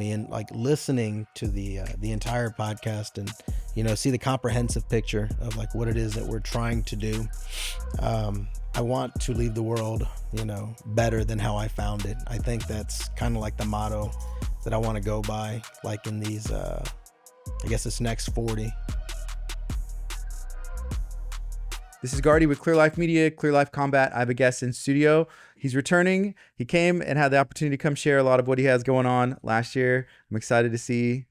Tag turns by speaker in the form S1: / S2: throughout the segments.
S1: and like listening to the entire podcast and see the comprehensive picture of like what it is that we're trying to do. I want to leave the world better than how I found it. I think that's kind of like the motto that I want to go by, like in these I guess this next 40.
S2: This is Gardy with Clear Life Media, Clear Life Combat. I have a guest in studio. He's returning. He came and had the opportunity to come share a lot of what he has going on last year. I'm excited to see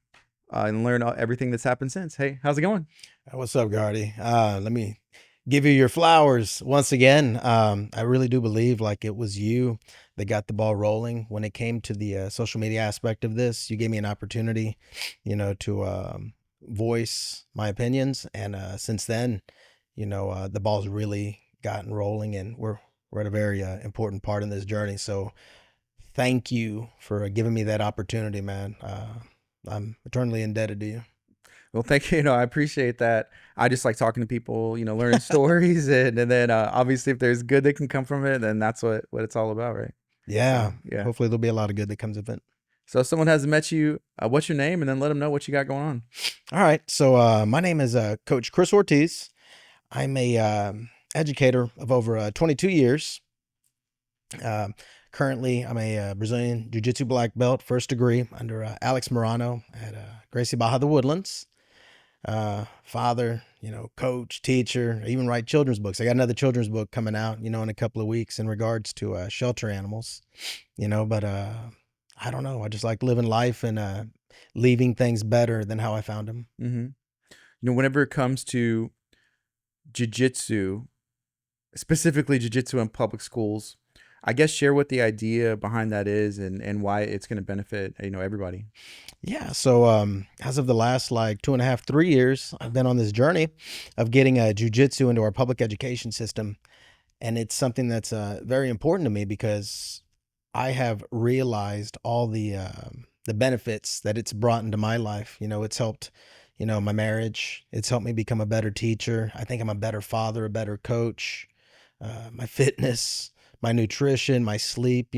S2: and learn everything that's happened since. Hey, how's it going?
S1: What's up, Gardy? Let me give you your flowers once again. I really do believe like it was you that got the ball rolling when it came to the social media aspect of this. You gave me an opportunity, to voice my opinions. And since then, the ball's really gotten rolling, and we're at a very important part in this journey. So thank you for giving me that opportunity, man. I'm eternally indebted to you.
S2: Well, thank you. I appreciate that. I just like talking to people, learning stories. And then obviously if there's good that can come from it, then that's what it's all about, right?
S1: Yeah.
S2: Yeah.
S1: Hopefully there'll be a lot of good that comes of it.
S2: So if someone hasn't met you, what's your name? And then let them know what you got going on.
S1: All right. So my name is Coach Chris Ortiz. I'm a educator of over 22 years. Currently, I'm a Brazilian Jiu Jitsu black belt, first degree, under Alex Morano at Gracie Baja the Woodlands. Father, coach, teacher. I even write children's books. I got another children's book coming out, in a couple of weeks in regards to shelter animals. But I don't know. I just like living life and leaving things better than how I found them.
S2: Mm-hmm. Whenever it comes to jiu-jitsu, specifically jiu-jitsu in public schools, I guess share what the idea behind that is and why it's going to benefit, everybody.
S1: Yeah. So as of the last like 2.5, 3 years, I've been on this journey of getting jiu-jitsu into our public education system. And it's something that's very important to me because I have realized all the benefits that it's brought into my life. It's helped my marriage. It's helped me become a better teacher. I think I'm a better father, a better coach. My fitness, my nutrition, my sleep,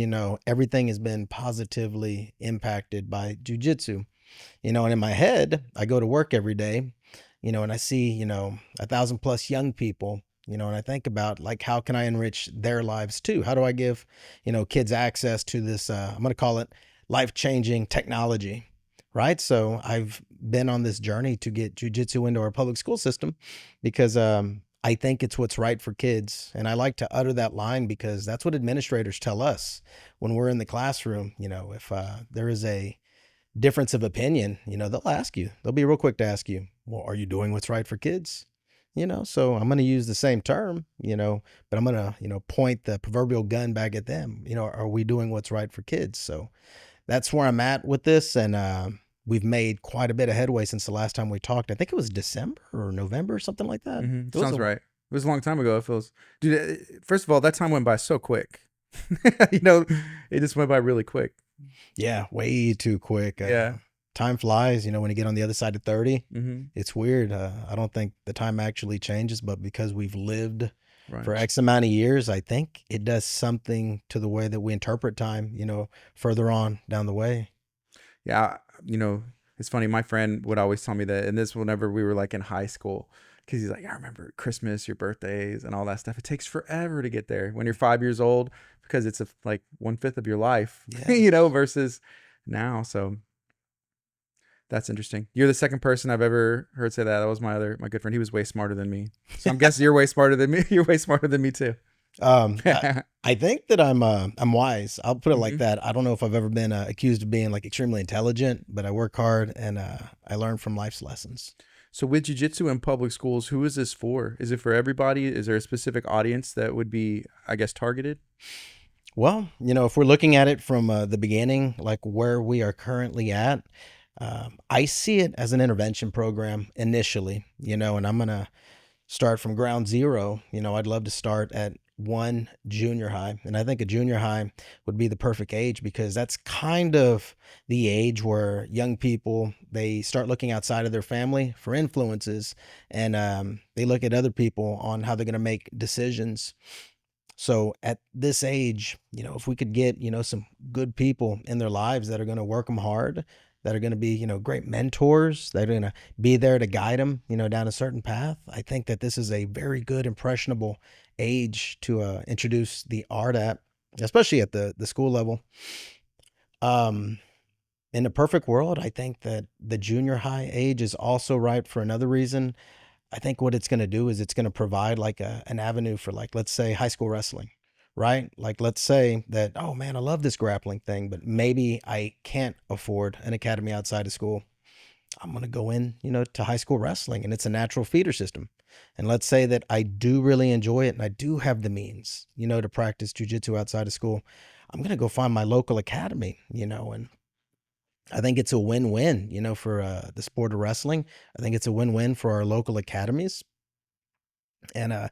S1: everything has been positively impacted by jujitsu. And in my head, I go to work every day, and I see, 1,000+ young people, and I think about like, how can I enrich their lives too? How do I give, kids access to this, I'm going to call it life-changing technology. Right. So I've been on this journey to get jujitsu into our public school system because I think it's what's right for kids. And I like to utter that line because that's what administrators tell us when we're in the classroom. If there is a difference of opinion, they'll ask you, they'll be real quick to ask you, well, are you doing what's right for kids? So I'm going to use the same term, but I'm going to, point the proverbial gun back at them. Are we doing what's right for kids? So that's where I'm at with this. And we've made quite a bit of headway since the last time we talked. I think it was December or November or something like that.
S2: Mm-hmm. Sounds right. It was a long time ago. It feels, dude, first of all, that time went by so quick. It just went by really quick.
S1: Yeah, way too quick.
S2: Yeah.
S1: Time flies, when you get on the other side of 30,
S2: mm-hmm.
S1: It's weird. I don't think the time actually changes, but because we've lived
S2: right.
S1: for X amount of years, I think it does something to the way that we interpret time, further on down the way.
S2: Yeah. It's funny. My friend would always tell me that, and this whenever we were like in high school, because he's like, I remember Christmas, your birthdays and all that stuff. It takes forever to get there when you're 5 years old because it's like 1/5 of your life, versus now. So that's interesting. You're the second person I've ever heard say that. That was my good friend. He was way smarter than me. So I'm guessing you're way smarter than me. You're way smarter than me too.
S1: I think that I'm wise. I'll put it like that. I don't know if I've ever been accused of being like extremely intelligent, but I work hard and I learn from life's lessons.
S2: So with jiu-jitsu in public schools, who is this for? Is it for everybody? Is there a specific audience that would be, I guess, targeted?
S1: Well, if we're looking at it from the beginning, like where we are currently at, I see it as an intervention program initially, and I'm going to start from ground zero. I'd love to start at one junior high. And I think a junior high would be the perfect age because that's kind of the age where young people, they start looking outside of their family for influences and they look at other people on how they're going to make decisions. So at this age, if we could get, some good people in their lives that are going to work them hard, that are going to be, great mentors, that are going to be there to guide them, down a certain path. I think that this is a very good, impressionable age to introduce the art at, especially at the school level. Um, in a perfect world, I think that the junior high age is also right for another reason. I think what it's going to do is it's going to provide like an avenue for, like, let's say high school wrestling, right? Like, let's say that, oh man, I love this grappling thing, but maybe I can't afford an academy outside of school. I'm going to go in, to high school wrestling, and it's a natural feeder system. And let's say that I do really enjoy it and I do have the means, to practice jujitsu outside of school. I'm going to go find my local academy, and I think it's a win-win, for the sport of wrestling. I think it's a win-win for our local academies. And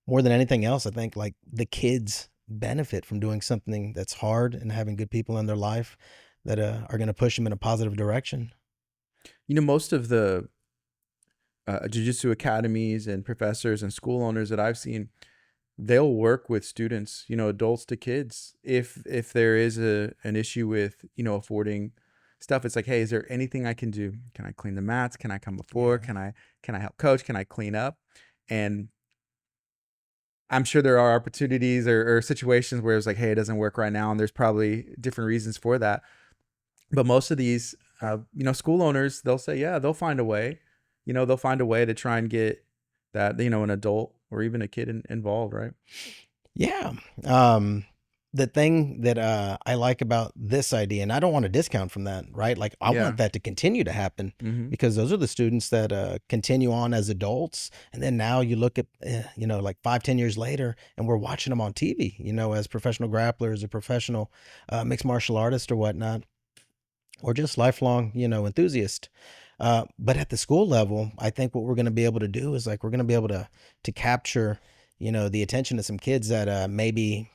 S1: more than anything else, I think like the kids benefit from doing something that's hard and having good people in their life that are going to push them in a positive direction.
S2: Most of the jiu-jitsu academies and professors and school owners that I've seen, they'll work with students, adults to kids. If there is an issue with, affording stuff, it's like, hey, is there anything I can do? Can I clean the mats? Can I come before?
S1: Yeah.
S2: Can I help coach? Can I clean up? And I'm sure there are opportunities or situations where it's like, hey, it doesn't work right now, and there's probably different reasons for that. But most of these, school owners, they'll say, yeah, they'll find a way. They'll find a way to try and get that, an adult or even a kid involved, right?
S1: Yeah. Um, the thing that I like about this idea, and I don't want to discount from that, right? Like, I
S2: Yeah.
S1: want that to continue to happen
S2: Mm-hmm.
S1: because those are the students that continue on as adults. And then now you look at, like 5, 10 years later, and we're watching them on TV, as professional grapplers or professional mixed martial artists or whatnot, or just lifelong, enthusiast. But at the school level, I think what we're going to be able to do is like we're going to be able to capture, the attention of some kids that maybe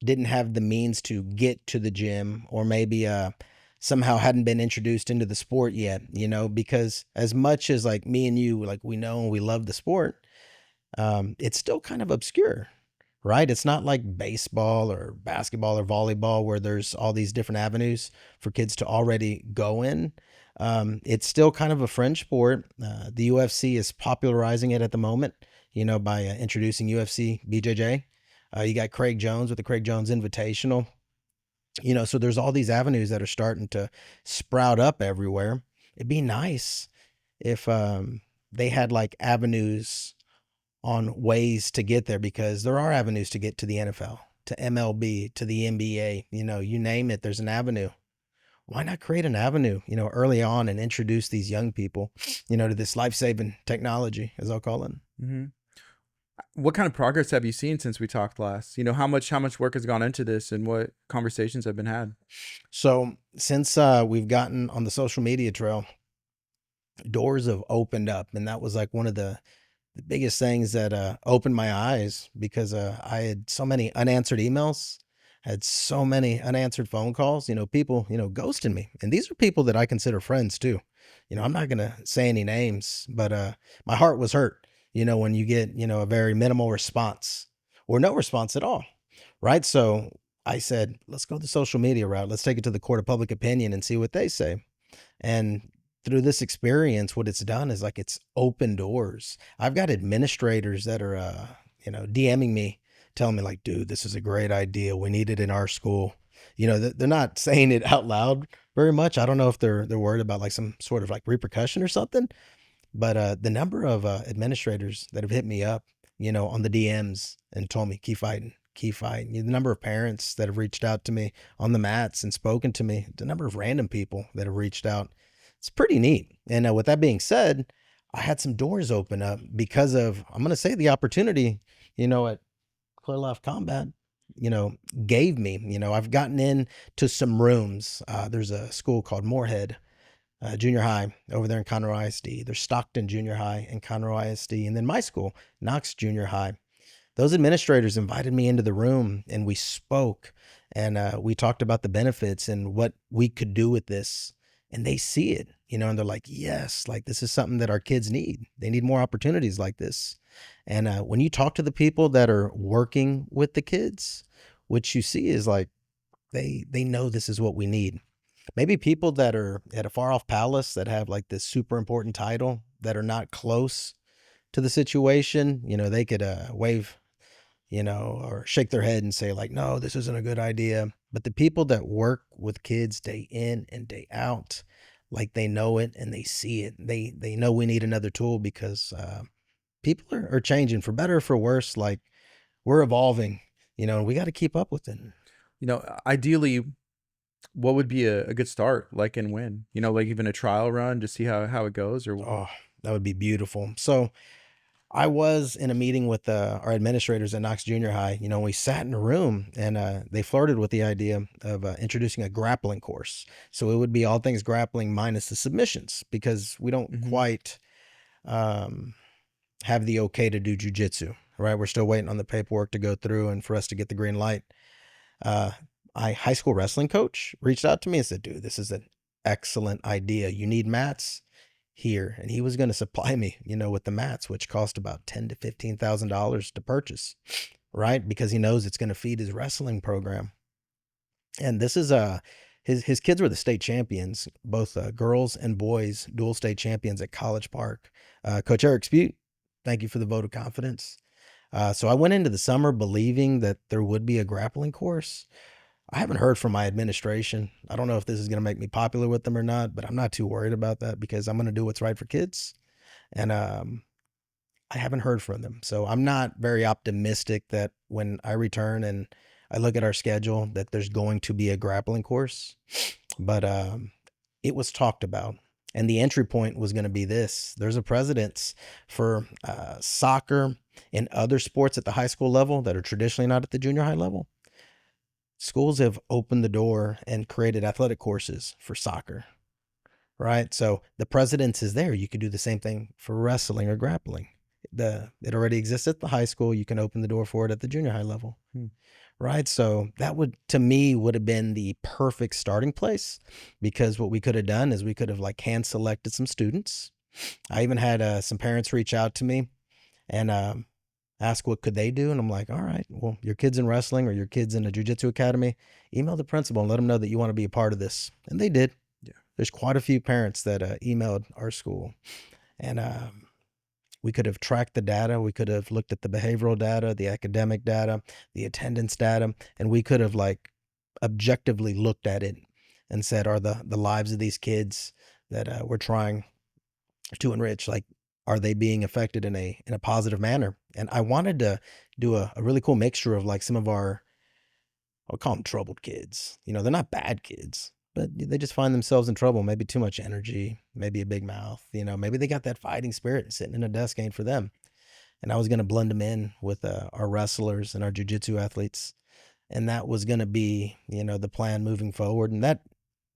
S1: didn't have the means to get to the gym, or maybe somehow hadn't been introduced into the sport yet. Because as much as like me and you, like we know and we love the sport, it's still kind of obscure, right? It's not like baseball or basketball or volleyball where there's all these different avenues for kids to already go in. It's still kind of a fringe sport. The UFC is popularizing it at the moment, by introducing UFC BJJ. You got Craig Jones with the Craig Jones Invitational. So there's all these avenues that are starting to sprout up everywhere. It'd be nice if they had like avenues on ways to get there, because there are avenues to get to the NFL, to MLB, to the NBA, you name it, there's an avenue. Why not create an avenue, early on and introduce these young people, to this life-saving technology, as I'll call it.
S2: Mm-hmm. What kind of progress have you seen since we talked last? How much work has gone into this, and what conversations have been had?
S1: So since we've gotten on the social media trail, doors have opened up, and that was like one of the biggest things that opened my eyes, because I had so many unanswered emails, had so many unanswered phone calls, people, ghosting me. And these are people that I consider friends too. I'm not going to say any names, but my heart was hurt, when you get, a very minimal response or no response at all. Right. So I said, let's go the social media route. Let's take it to the court of public opinion and see what they say. And through this experience, what it's done is like it's opened doors. I've got administrators that are, DMing me, telling me like, dude, this is a great idea. We need it in our school. They're not saying it out loud very much. I don't know if they're worried about like some sort of like repercussion or something. But the number of administrators that have hit me up, on the DMs and told me, keep fighting, keep fighting. The number of parents that have reached out to me on the mats and spoken to me, the number of random people that have reached out, it's pretty neat. And with that being said, I had some doors open up because of, I'm going to say, the opportunity, at Clear Life Combat, gave me. I've gotten into some rooms. There's a school called Moorhead Junior High over there in Conroe ISD. There's Stockton Junior High in Conroe ISD. And then my school, Knox Junior High. Those administrators invited me into the room and we spoke, and we talked about the benefits and what we could do with this. and they see it, and they're like, yes, like this is something that our kids need. They need more opportunities like this. And when you talk to the people that are working with the kids, what you see is like they know this is what we need. Maybe people that are at a far off palace that have like this super important title that are not close to the situation, they could wave, or shake their head and say like, no, this isn't a good idea. But the people that work with kids day in and day out, like they know it and they see it. They know we need another tool because people are changing for better or for worse. Like we're evolving, and we got to keep up with it.
S2: Ideally, what would be a good start, like, and when? Like even a trial run to see how it goes, or
S1: Oh, that would be beautiful. So I was in a meeting with our administrators at Knox Junior High. We sat in a room and they flirted with the idea of introducing a grappling course. So it would be all things grappling minus the submissions because we don't
S2: hmm
S1: quite um, have the okay to do jujitsu, right? We're still waiting on the paperwork to go through and for us to get the green light. Uh, my high school wrestling coach reached out to me and said, dude, this is an excellent idea. You need mats here. And he was going to supply me, with the mats, which cost about $10,000 to $15,000 to purchase, right? Because he knows it's going to feed his wrestling program. And this is his kids were the state champions, both girls and boys, dual state champions at College Park. Coach Eric Spute, thank you for the vote of confidence. So I went into the summer believing that there would be a grappling course. I haven't heard from my administration. I don't know if this is going to make me popular with them or not, but I'm not too worried about that because I'm going to do what's right for kids. And I haven't heard from them. So I'm not very optimistic that when I return and I look at our schedule that there's going to be a grappling course. But it was talked about. And the entry point was going to be this. There's a precedence for soccer and other sports at the high school level that are traditionally not at the junior high level. Schools have opened the door and created athletic courses for soccer, right? So the precedence is there. You could do the same thing for wrestling or grappling. It already exists at the high school. You can open the door for it at the junior high level, right? So that to me, would have been the perfect starting place because what we could have done is we could have like hand selected some students. I even had some parents reach out to me and ask what could they do. And I'm like, all right, well, your kid's in wrestling or your kid's in a jiu-jitsu academy, email the principal and let them know that you want to be a part of this. And they did.
S2: Yeah.
S1: There's quite a few parents that emailed our school. And we could have tracked the data. We could have looked at the behavioral data, the academic data, the attendance data, and we could have like objectively looked at it and said, are the lives of these kids that we're trying to enrich, like, are they being affected in a positive manner? And I wanted to do a really cool mixture of like some of our, I'll call them troubled kids. They're not bad kids, but they just find themselves in trouble. Maybe too much energy, maybe a big mouth, maybe they got that fighting spirit sitting in a desk ain't for them. And I was going to blend them in with our wrestlers and our jujitsu athletes. And that was going to be, the plan moving forward. And that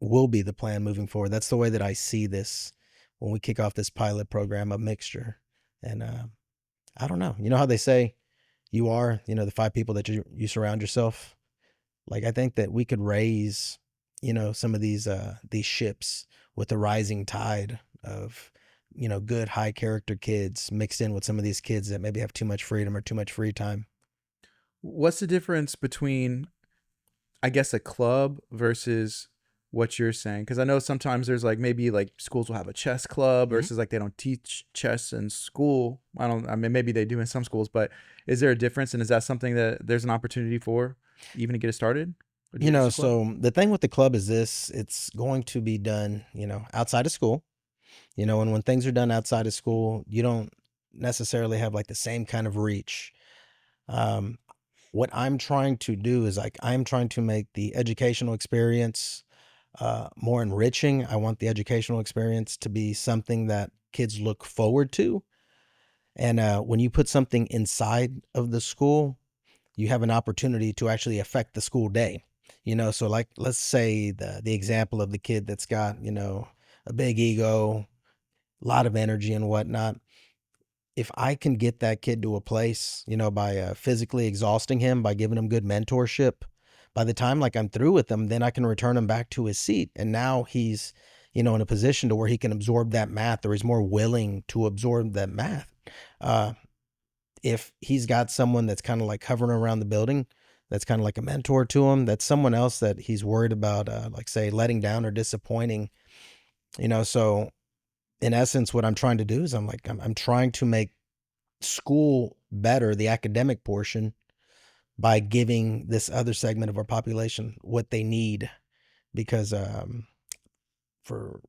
S1: will be the plan moving forward. That's the way that I see this when we kick off this pilot program, a mixture. And I don't know. You know how they say you are, the 5 people that you surround yourself. Like I think that we could raise, some of these ships with the rising tide of, good high character kids mixed in with some of these kids that maybe have too much freedom or too much free time.
S2: What's the difference between, I guess, a club versus what you're saying? Because I know sometimes there's like maybe like schools will have a chess club versus like they don't teach chess in school. I mean, maybe they do in some schools, but is there a difference? And is that something that there's an opportunity for even to get it started?
S1: So the thing with the club is this, it's going to be done, outside of school, and when things are done outside of school, you don't necessarily have like the same kind of reach. Um, what I'm trying to do is like, I'm trying to make the educational experience more enriching. I want the educational experience to be something that kids look forward to. And when you put something inside of the school, you have an opportunity to actually affect the school day. So like, let's say the example of the kid that's got, a big ego, a lot of energy and whatnot. If I can get that kid to a place, by physically exhausting him, by giving him good mentorship, by the time like I'm through with him, then I can return him back to his seat. And now he's, in a position to where he can absorb that math, or he's more willing to absorb that math. Uh, if he's got someone that's kind of like hovering around the building, that's kind of like a mentor to him, that's someone else that he's worried about, like say letting down or disappointing, so in essence, what I'm trying to do is I'm trying to make school better, the academic portion, by giving this other segment of our population what they need. Because for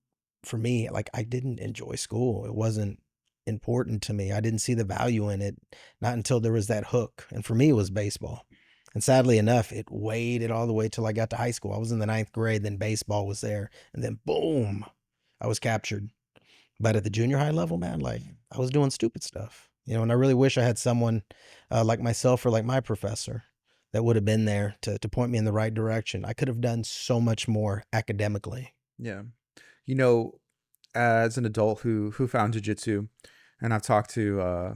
S1: for me, like I didn't enjoy school. It wasn't important to me. I didn't see the value in it, not until there was that hook. And for me, it was baseball. And sadly enough, it waited all the way till I got to high school. I was in the ninth grade, then baseball was there, and then boom, I was captured. But at the junior high level, man, like I was doing stupid stuff, and I really wish I had someone like myself or like my professor that would have been there to point me in the right direction. I could have done so much more academically.
S2: Yeah. You know, as an adult who found jiu-jitsu, and I've talked to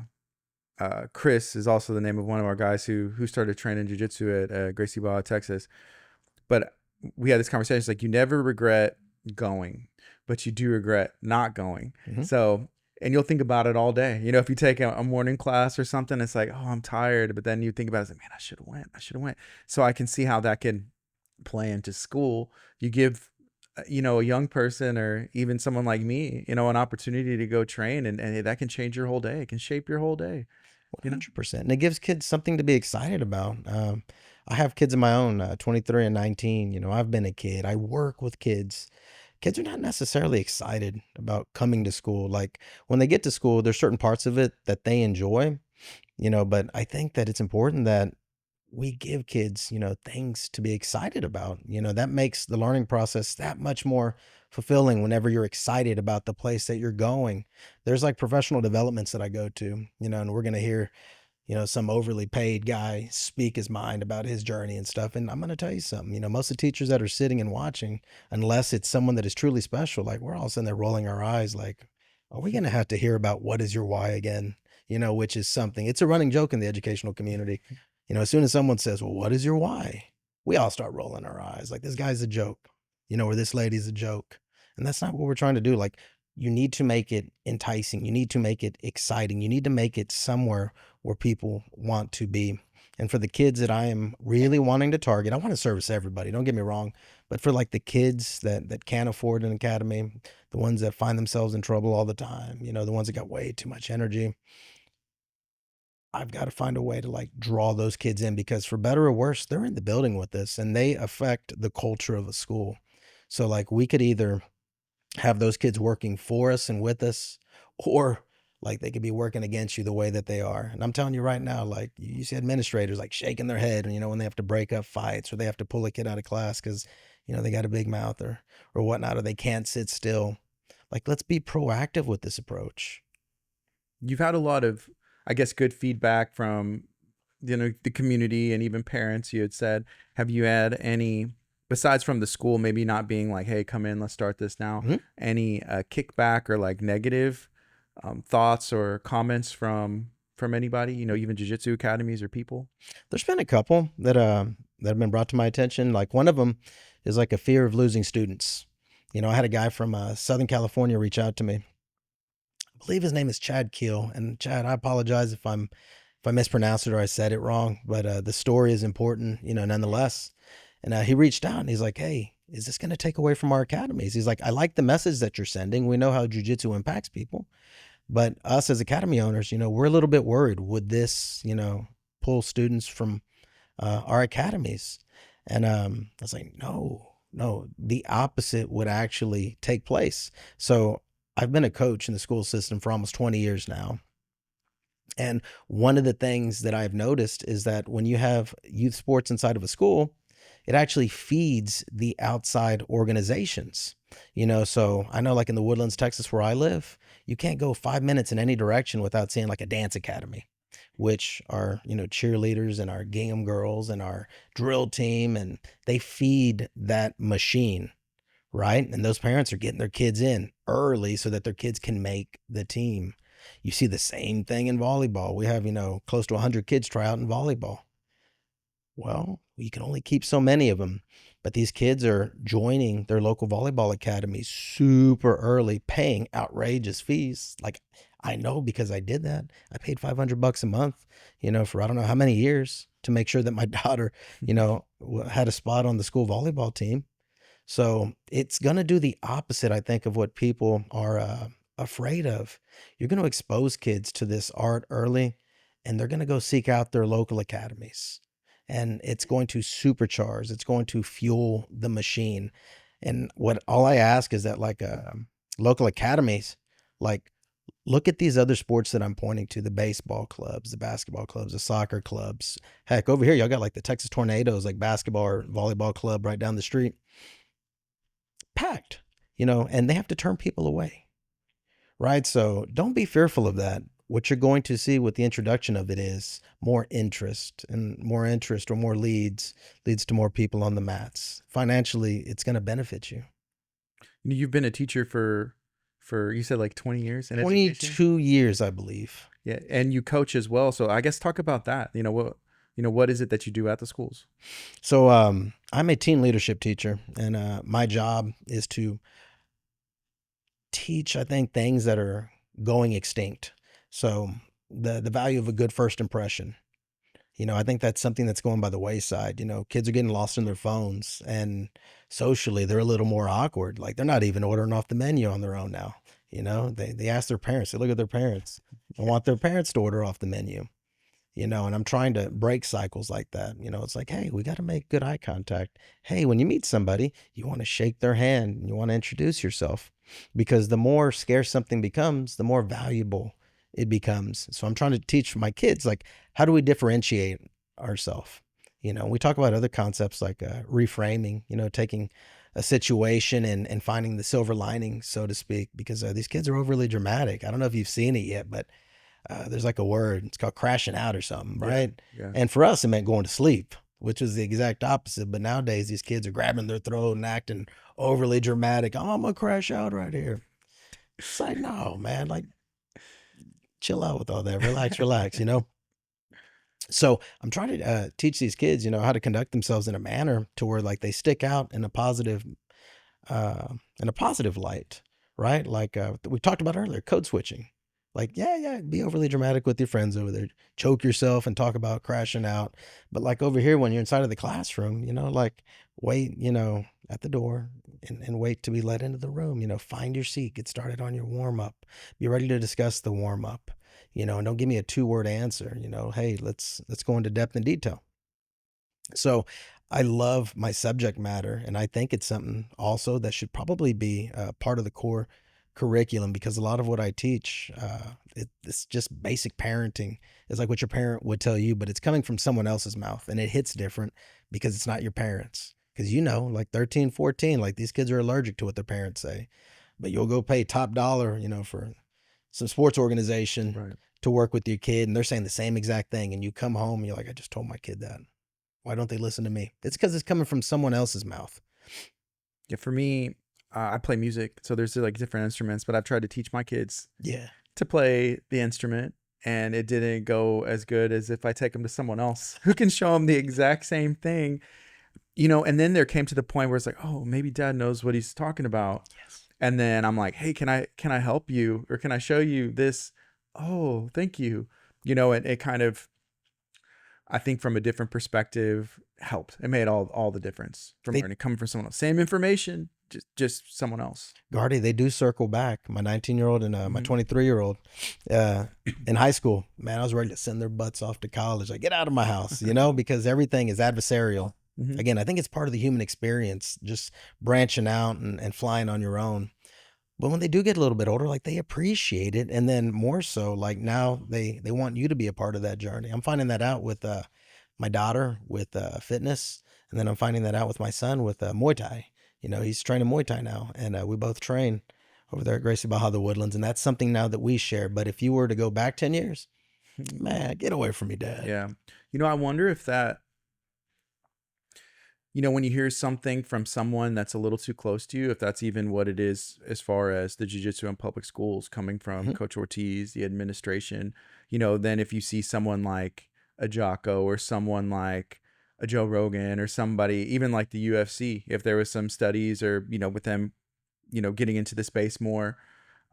S2: Chris is also the name of one of our guys who started training jiu-jitsu at Gracie Barra, Texas. But we had this conversation. It's like you never regret going, but you do regret not going.
S1: Hmm.
S2: So, and you'll think about it all day. If you take a morning class or something, it's like, oh, I'm tired. But then you think about it, it's like, man, I should have went. I should have went. So I can see how that can play into school. You give a young person or even someone like me, an opportunity to go train, and that can change your whole day. It can shape your whole day, you know?
S1: 100%. And it gives kids something to be excited about. I have kids of my own, 23 and 19. I've been a kid. I work with kids. Kids are not necessarily excited about coming to school. Like when they get to school, there's certain parts of it that they enjoy, but I think that it's important that we give kids, things to be excited about. That makes the learning process that much more fulfilling whenever you're excited about the place that you're going. There's like professional developments that I go to, and we're going to hear some overly paid guy speak his mind about his journey and stuff. And I'm going to tell you something, most of the teachers that are sitting and watching, unless it's someone that is truly special, like we're all sitting there rolling our eyes, like, are we going to have to hear about what is your why again? Which is something, it's a running joke in the educational community. As soon as someone says, well, what is your why? We all start rolling our eyes like this guy's a joke, or this lady's a joke. And that's not what we're trying to do. Like, you need to make it enticing. You need to make it exciting. You need to make it somewhere where people want to be. And for the kids that I am really wanting to target, I want to service everybody. Don't get me wrong. But for like the kids that can't afford an academy, the ones that find themselves in trouble all the time, the ones that got way too much energy, I've got to find a way to like draw those kids in, because for better or worse, they're in the building with us and they affect the culture of a school. So like we could either have those kids working for us and with us, or like they could be working against you the way that they are. And I'm telling you right now, like you see administrators like shaking their head, when they have to break up fights or they have to pull a kid out of class because, they got a big mouth or whatnot, or they can't sit still. Like, let's be proactive with this approach.
S2: You've had a lot of, I guess, good feedback from, the community and even parents, you had said. Have you had any, besides from the school, maybe not being like, hey, come in, let's start this now,
S1: Mhm.
S2: any kickback or like negative thoughts or comments from anybody, even jiu-jitsu academies or people?
S1: There's been a couple that have been brought to my attention. Like one of them is like a fear of losing students. I had a guy from Southern California reach out to me. I believe his name is Chad Keel. And Chad, I apologize if I mispronounced it or I said it wrong, but the story is important, nonetheless. And he reached out and he's like, "Hey, is this going to take away from our academies?" He's like, "I like the message that you're sending. We know how jujitsu impacts people, but us as academy owners, we're a little bit worried. Would this, pull students from our academies?" And I was like, "No, no, the opposite would actually take place." So I've been a coach in the school system for almost 20 years now. And one of the things that I've noticed is that when you have youth sports inside of a school, it actually feeds the outside organizations. So I know like in the Woodlands, Texas, where I live, you can't go 5 minutes in any direction without seeing like a dance academy, which are, cheerleaders and our gingham girls and our drill team, and they feed that machine, right? And those parents are getting their kids in early so that their kids can make the team. You see the same thing in volleyball. We have, close to 100 kids try out in volleyball. Well, you can only keep so many of them. But these kids are joining their local volleyball academies super early, paying outrageous fees. Like, I know because I did that. I paid $500 a month, for I don't know how many years to make sure that my daughter, had a spot on the school volleyball team. So it's going to do the opposite, I think, of what people are afraid of. You're going to expose kids to this art early, and they're going to go seek out their local academies. And it's going to supercharge, it's going to fuel the machine. And what all I ask is that, like, local academies, like, look at these other sports that I'm pointing to, the baseball clubs, the basketball clubs, the soccer clubs. Heck, over here, y'all got like the Texas Tornadoes, like basketball or volleyball club right down the street, packed, and they have to turn people away, right? So don't be fearful of that. What you're going to see with the introduction of it is more interest, and more interest or more leads to more people on the mats. Financially, it's going to benefit you.
S2: You've been a teacher for you said like 20 years in education?
S1: 22 years, I believe.
S2: Yeah, and you coach as well. So I guess talk about that. What is it that you do at the schools?
S1: So I'm a teen leadership teacher, and my job is to teach, I think, things that are going extinct. So the value of a good first impression. I think that's something that's going by the wayside. Kids are getting lost in their phones, and socially they're a little more awkward. Like, they're not even ordering off the menu on their own now. They ask their parents, they look at their parents and want their parents to order off the menu. And I'm trying to break cycles like that. It's like, hey, we got to make good eye contact. Hey, when you meet somebody, you want to shake their hand and you want to introduce yourself, because the more scarce something becomes, the more valuable it becomes. So I'm trying to teach my kids, like, how do we differentiate ourselves? We talk about other concepts like reframing, taking a situation and finding the silver lining, so to speak, because these kids are overly dramatic. I don't know if you've seen it yet, but there's like a word, it's called crashing out or something, right?
S2: Yeah.
S1: And for us, it meant going to sleep, which was the exact opposite. But nowadays, these kids are grabbing their throat and acting overly dramatic. Oh, I'm gonna crash out right here. It's like, no, man, like, chill out with all that. Relax. So I'm trying to teach these kids, how to conduct themselves in a manner to where, like, they stick out uh, in a positive light, right? Like we talked about earlier, code switching. Like, yeah, be overly dramatic with your friends over there, choke yourself and talk about crashing out. But like over here, when you're inside of the classroom, like, wait, at the door and wait to be let into the room. Find your seat, get started on your warm up, be ready to discuss the warm up. And don't give me a 2-word answer. Hey, let's go into depth and detail. So I love my subject matter, and I think it's something also that should probably be part of the core curriculum, because a lot of what I teach, it's just basic parenting. It's like what your parent would tell you, but it's coming from someone else's mouth, and it hits different because it's not your parents. Because, like 13, 14, like, these kids are allergic to what their parents say, but you'll go pay top dollar, for some sports organization
S2: Right.
S1: to work with your kid, and they're saying the same exact thing, and you come home and you're like, I just told my kid that. Why don't they listen to me? It's because it's coming from someone else's mouth.
S2: Yeah, for me, I play music, so there's like different instruments, but I've tried to teach my kids to play the instrument, and it didn't go as good as if I take them to someone else who can show them the exact same thing. And then there came to the point where it's like, oh, maybe dad knows what he's talking about.
S1: Yes.
S2: And then I'm like, hey, can I help you, or can I show you this? Oh, thank you. And it kind of, I think from a different perspective, helped. It made all the difference from learning, coming from someone else. Same information, just someone else.
S1: Gardy, they do circle back. My 19-year-old and my 23-year-old in high school, man, I was ready to send their butts off to college. Like, get out of my house, because everything is adversarial.
S2: Mm-hmm.
S1: Again, I think it's part of the human experience, just branching out and flying on your own. But when they do get a little bit older, like, they appreciate it. And then more so, like, now they want you to be a part of that journey. I'm finding that out with my daughter with fitness. And then I'm finding that out with my son with Muay Thai. He's training Muay Thai now. And we both train over there at Gracie Baja, the Woodlands. And that's something now that we share. But if you were to go back 10 years, man, get away from me, Dad.
S2: Yeah. I wonder if that, when you hear something from someone that's a little too close to you, if that's even what it is as far as the jiu-jitsu in public schools coming from Coach Ortiz, the administration, then if you see someone like a Jocko or someone like a Joe Rogan or somebody, even like the UFC, if there was some studies or, with them, getting into the space more.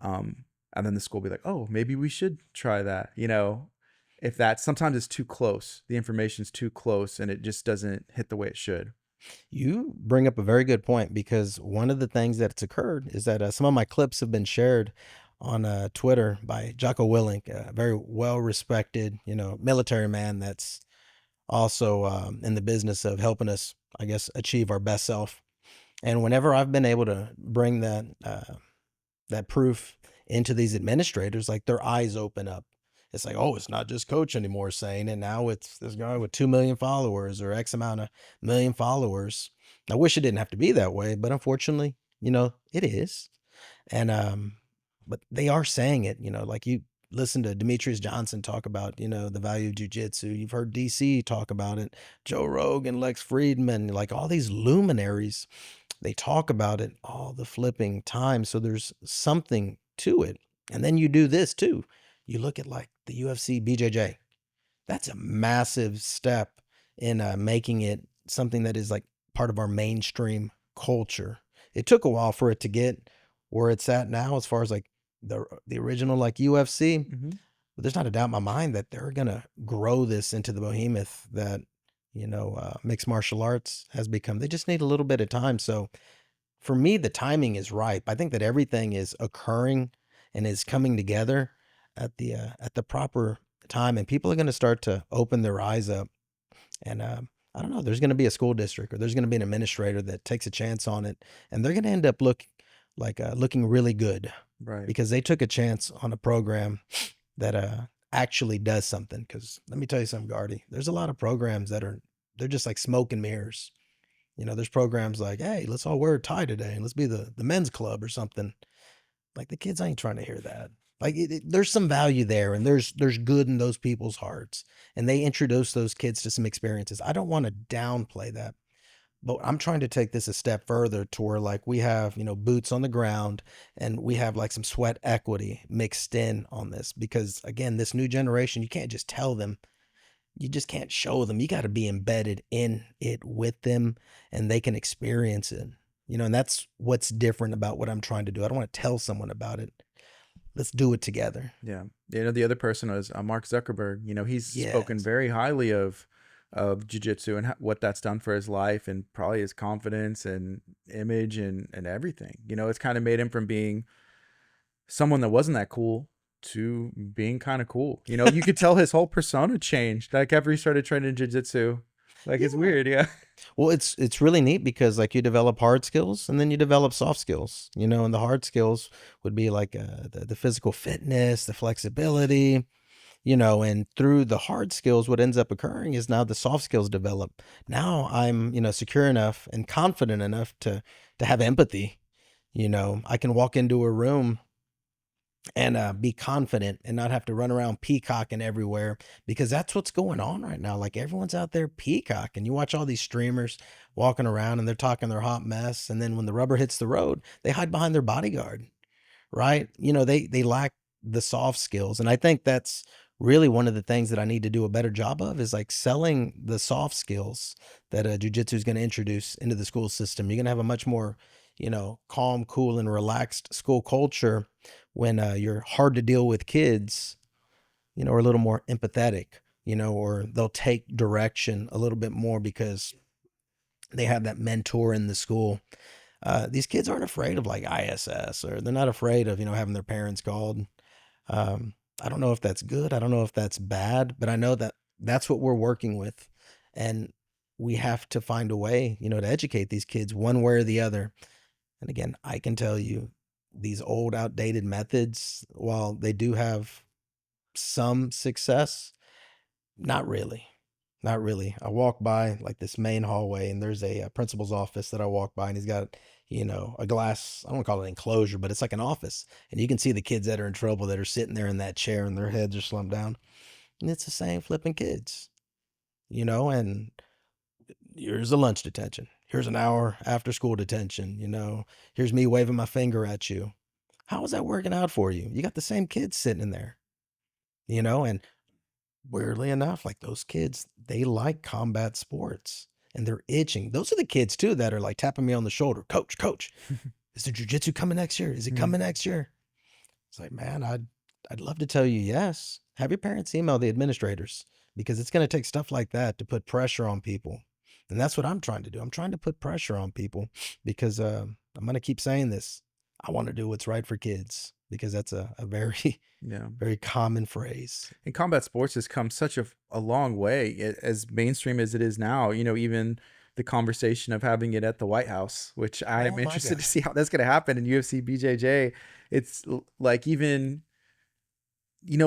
S2: Um, and then the school will be like, oh, maybe we should try that. If that sometimes it's too close, the information's too close and it just doesn't hit the way it should.
S1: You bring up a very good point because one of the things that's occurred is that some of my clips have been shared on Twitter by Jocko Willink, a very well respected, military man that's also in the business of helping us, I guess, achieve our best self. And whenever I've been able to bring that proof into these administrators, like their eyes open up. It's like, oh, it's not just coach anymore saying it. Now it's this guy with 2 million followers or X amount of million followers. I wish it didn't have to be that way, but unfortunately, it is. And but they are saying it, like you listen to Demetrius Johnson talk about, the value of jujitsu. You've heard DC talk about it, Joe Rogan, Lex Friedman, like all these luminaries, they talk about it all the flipping time. So there's something to it. And then you do this too. You look at like the UFC BJJ. That's a massive step in making it something that is like part of our mainstream culture. It took a while for it to get where it's at now, as far as like the original like UFC.
S2: Mm-hmm.
S1: But there's not a doubt in my mind that they're gonna grow this into the behemoth that mixed martial arts has become. They just need a little bit of time. So for me, the timing is ripe. I think that everything is occurring and is coming together at the proper time, and people are going to start to open their eyes up. And I don't know, there's going to be a school district or there's going to be an administrator that takes a chance on it, and they're going to end up looking really good
S2: Right.
S1: because they took a chance on a program that actually does something. Because let me tell you something, Gardy. There's a lot of programs they're just like smoke and mirrors. There's programs like, hey, let's all wear a tie today and let's be the men's club or something. Like the kids ain't trying to hear that. Like there's some value there, and there's good in those people's hearts, and they introduce those kids to some experiences. I don't want to downplay that, but I'm trying to take this a step further to where like we have boots on the ground, and we have like some sweat equity mixed in on this, because again, this new generation, you can't just tell them, you just can't show them. You got to be embedded in it with them, and they can experience it. And that's what's different about what I'm trying to do. I don't want to tell someone about it. Let's do it together.
S2: Yeah. The other person was Mark Zuckerberg. He's spoken
S1: Yes.
S2: very highly of jiu-jitsu and what that's done for his life and probably his confidence and image and everything. It's kind of made him from being someone that wasn't that cool to being kind of cool. You could tell his whole persona changed like after he started training jiu-jitsu. Like it's
S1: Yeah.
S2: weird, yeah.
S1: Well, it's really neat because like you develop hard skills and then you develop soft skills, and the hard skills would be like the physical fitness, the flexibility, and through the hard skills, what ends up occurring is now the soft skills develop. Now I'm, secure enough and confident enough to have empathy. I can walk into a room and be confident and not have to run around peacocking everywhere, because that's what's going on right now. Like everyone's out there peacocking. You watch all these streamers walking around and they're talking their hot mess, and then when the rubber hits the road, they hide behind their bodyguard, right? They lack the soft skills, and I think that's really one of the things that I need to do a better job of, is like selling the soft skills that jujitsu is going to introduce into the school system. You're going to have a much more, calm, cool, and relaxed school culture when you're hard to deal with kids, are a little more empathetic, or they'll take direction a little bit more because they have that mentor in the school. These kids aren't afraid of like ISS, or they're not afraid of, having their parents called. I don't know if that's good. I don't know if that's bad, but I know that that's what we're working with. And we have to find a way, to educate these kids one way or the other. And again, I can tell you these old, outdated methods, while they do have some success, not really. Not really. I walk by like this main hallway, and there's a principal's office that I walk by, and he's got, a glass, I don't want to call it enclosure, but it's like an office. And you can see the kids that are in trouble that are sitting there in that chair and their heads are slumped down. And it's the same flipping kids, and here's a lunch detention. Here's an hour after school detention, here's me waving my finger at you. How is that working out for you? You got the same kids sitting in there, and weirdly enough, like those kids, they like combat sports and they're itching. Those are the kids too that are like tapping me on the shoulder. Coach, coach, is the jujitsu coming next year? Is it
S2: Mhm.
S1: coming next year? It's like, man, I'd love to tell you yes. Have your parents email the administrators because it's going to take stuff like that to put pressure on people. And that's what I'm trying to do. I'm trying to put pressure on people because I'm going to keep saying this. I want to do what's right for kids because that's a very,
S2: Yeah.
S1: very common phrase.
S2: And combat sports has come such a long way, as mainstream as it is now. Even the conversation of having it at the White House, which I am
S1: Oh my
S2: interested
S1: God.
S2: to see how that's going to happen in UFC BJJ. It's like even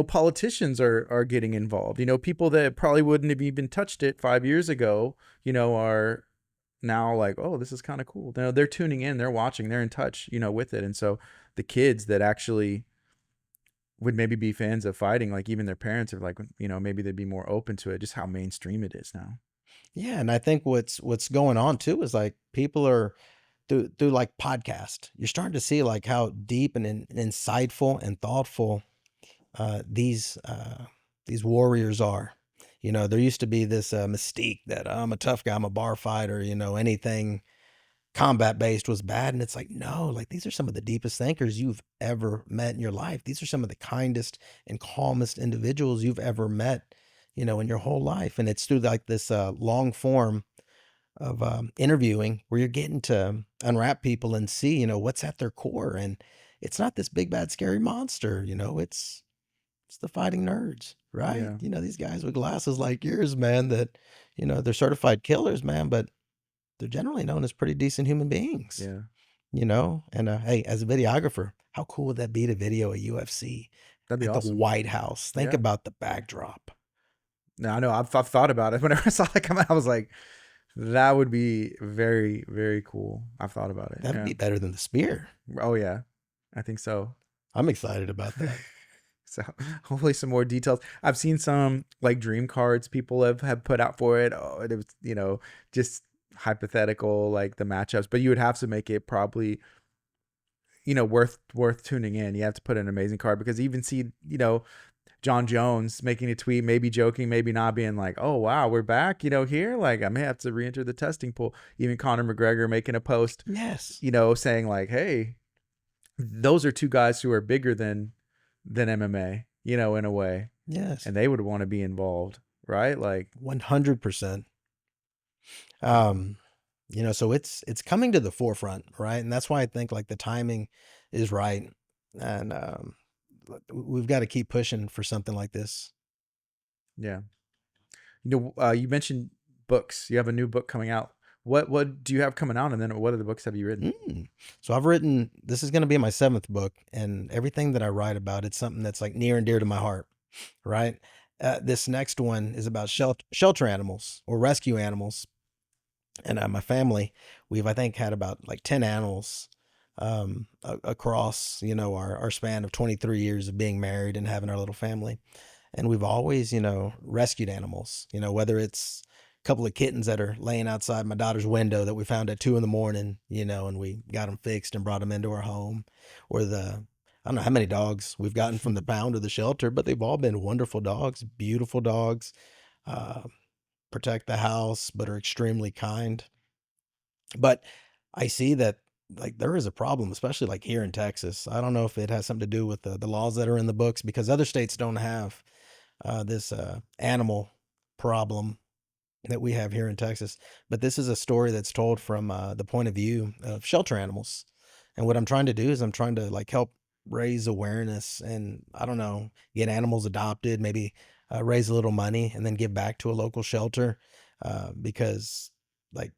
S2: politicians are getting involved. People that probably wouldn't have even touched it 5 years ago. Are now like, oh, this is kind of cool. They're tuning in, they're watching, they're in touch, with it. And so the kids that actually would maybe be fans of fighting, like even their parents are like, maybe they'd be more open to it, just how mainstream it is now.
S1: Yeah, and I think what's going on too is like people are through like podcast. You're starting to see like how deep and insightful and thoughtful uh, these uh, these warriors are. There used to be this mystique that I'm a tough guy, I'm a bar fighter. Anything combat based was bad, and it's like no, like these are some of the deepest thinkers you've ever met in your life. These are some of the kindest and calmest individuals you've ever met. In your whole life, and it's through like this long form of interviewing where you're getting to unwrap people and see, what's at their core. And it's not this big bad scary monster, it's the fighting nerds, right?
S2: Yeah.
S1: These guys with glasses like yours, man, that, they're certified killers, man, but they're generally known as pretty decent human beings,
S2: Yeah.
S1: And hey, as a videographer, how cool would that be to video a UFC
S2: That'd be
S1: at the
S2: awesome.
S1: White House? Think
S2: Yeah.
S1: about the backdrop.
S2: No, I know. I've thought about it. Whenever I saw that come out, I was like, that would be very, very cool. I've thought about it.
S1: That'd
S2: Yeah.
S1: be better than the spear.
S2: Oh yeah. I think so.
S1: I'm excited about that.
S2: So hopefully some more details. I've seen some like dream cards people have put out for it. Oh, and it was, just hypothetical, like the matchups, but you would have to make it probably, worth tuning in. You have to put an amazing card, because even see, John Jones making a tweet, maybe joking, maybe not, being like, oh wow, we're back, here. Like I may have to re-enter the testing pool. Even Conor McGregor making a post,
S1: Yes.
S2: saying like, hey, those are two guys who are bigger than MMA, in a way,
S1: Yes.
S2: and they would want to be involved, right? Like,
S1: 100%. Um, so it's coming to the forefront, right? And that's why I think like the timing is right. And we've got to keep pushing for something like this.
S2: yeah. You mentioned books. You have a new book coming out. What do you have coming out, and then what other books have you written?
S1: So I've written, this is going to be my seventh book, and everything that I write about, it's something that's like near and dear to my heart, right? This next one is about shelter animals or rescue animals. And my family, I think, had about like 10 animals across, our span of 23 years of being married and having our little family. And we've always, rescued animals, whether it's a couple of kittens that are laying outside my daughter's window that we found at 2 in the morning, and we got them fixed and brought them into our home, or I don't know how many dogs we've gotten from the pound or the shelter, but they've all been wonderful dogs, beautiful dogs, uh, protect the house, but are extremely kind. But I see that like there is a problem, especially like here in Texas. I don't know if it has something to do with the laws that are in the books because other states don't have this animal problem that we have here in Texas. But this is a story that's told from the point of view of shelter animals. And what I'm trying to do is I'm trying to like help raise awareness and I don't know, get animals adopted, maybe raise a little money and then give back to a local shelter because like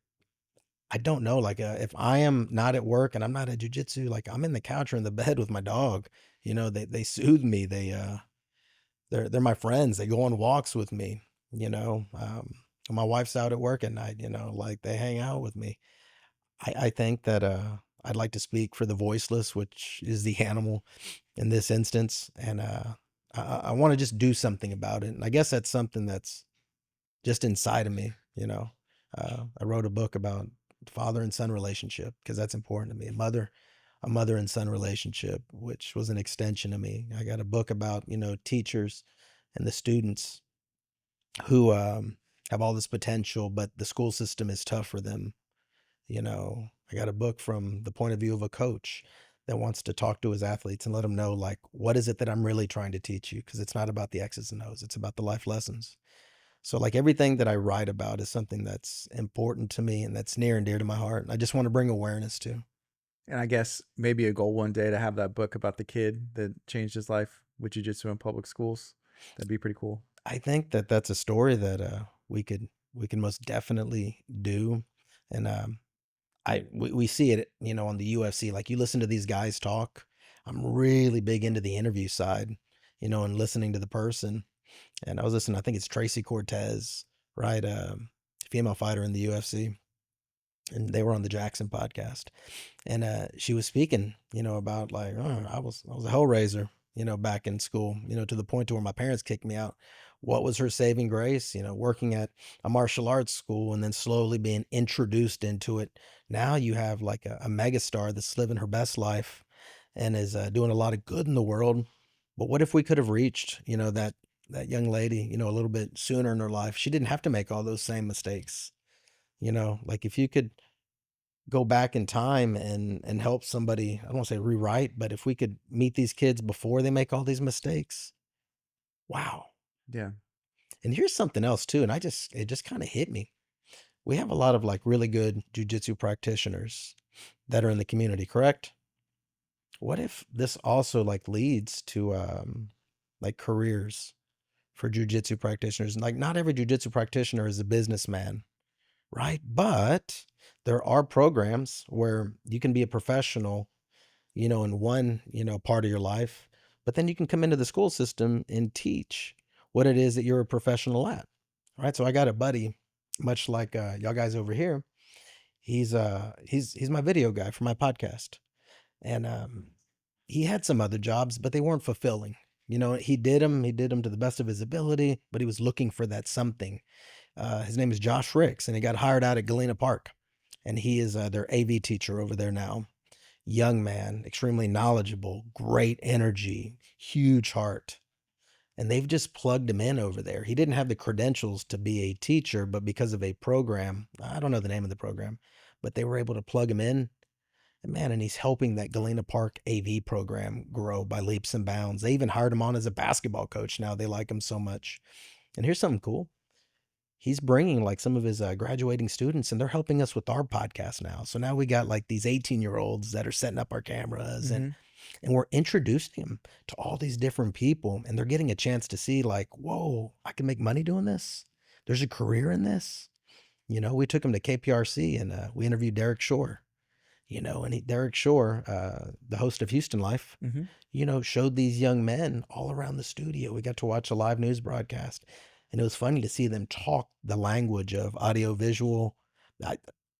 S1: I don't know, like, if I am not at work and I'm not at jujitsu, like I'm in the couch or in the bed with my dog. They soothe me. They're my friends. They go on walks with me. My wife's out at work at night. Like they hang out with me. I think that I'd like to speak for the voiceless, which is the animal in this instance, and I want to just do something about it. And I guess that's something that's just inside of me. I wrote a book about father and son relationship because that's important to me. A mother and son relationship, which was an extension of me. I got a book about teachers and the students. who have all this potential, but the school system is tough for them. I got a book from the point of view of a coach that wants to talk to his athletes and let them know, like, what is it that I'm really trying to teach you? Because it's not about the X's and O's, it's about the life lessons. So, like, everything that I write about is something that's important to me and that's near and dear to my heart. I just want to bring awareness to.
S2: And I guess maybe a goal one day to have that book about the kid that changed his life with jujitsu in public schools. That'd be pretty cool.
S1: I think that that's a story that we can most definitely do, and we see it, on the UFC. Like, you listen to these guys talk. I'm really big into the interview side, and listening to the person. And I was listening. I think it's Tracy Cortez, right? Female fighter in the UFC, and they were on the Jackson podcast, and she was speaking, about like, oh, I was a hellraiser, back in school, to the point to where my parents kicked me out. What was her saving grace? Working at a martial arts school and then slowly being introduced into it. Now you have like a megastar that's living her best life and is doing a lot of good in the world. But what if we could have reached, that young lady, a little bit sooner in her life? She didn't have to make all those same mistakes. Like, if you could go back in time and help somebody, I don't want to say rewrite, but if we could meet these kids before they make all these mistakes, wow.
S2: Yeah.
S1: And here's something else too, and it just kind of hit me. We have a lot of like really good jujitsu practitioners that are in the community, correct? What if this also like leads to like careers for jujitsu practitioners? Like, not every jujitsu practitioner is a businessman, right? But there are programs where you can be a professional, in one, part of your life, but then you can come into the school system and teach what it is that you're a professional at. Right? So I got a buddy, much like y'all guys over here. He's my video guy for my podcast. And he had some other jobs, but they weren't fulfilling. He did them to the best of his ability, but he was looking for that something. His name is Josh Ricks, and he got hired out at Galena Park, and he is their AV teacher over there now. Young man, extremely knowledgeable, great energy, huge heart. And they've just plugged him in over there. He didn't have the credentials to be a teacher, but because of a program, I don't know the name of the program, but they were able to plug him in. And man, and he's helping that Galena Park AV program grow by leaps and bounds. They even hired him on as a basketball coach now. They like him so much. And here's something cool. He's bringing like some of his graduating students, and they're helping us with our podcast now. So now we got like these 18-year-olds that are setting up our cameras, and
S2: Mm-hmm.
S1: and we're introducing them to all these different people, and they're getting a chance to see like, whoa, I can make money doing this. There's a career in this. We took him to KPRC, and we interviewed Derek Shore. And Derek Shore, the host of Houston Life,
S2: Mm-hmm.
S1: showed these young men all around the studio. We got to watch a live news broadcast, and it was funny to see them talk the language of audio visual. I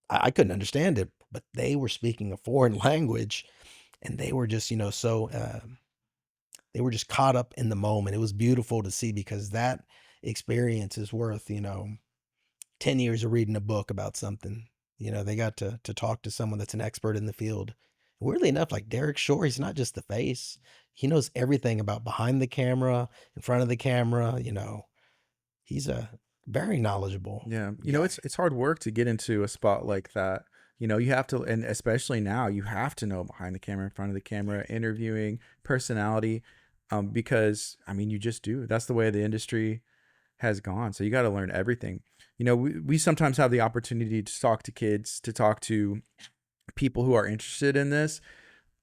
S1: I couldn't understand it, but they were speaking a foreign language, and they were just, they were just caught up in the moment. It was beautiful to see because that experience is worth, 10 years of reading a book about something. They got to talk to someone that's an expert in the field. Weirdly enough, like Derek Shore, he's not just the face. He knows everything about behind the camera, in front of the camera. He's a very knowledgeable
S2: Yeah.
S1: guy.
S2: It's hard work to get into a spot like that. You have to, and especially now, you have to know behind the camera, in front of the camera, interviewing, personality, because I mean, you just do. That's the way the industry has gone. So you got to learn everything. We sometimes have the opportunity to talk to kids, to talk to people who are interested in this,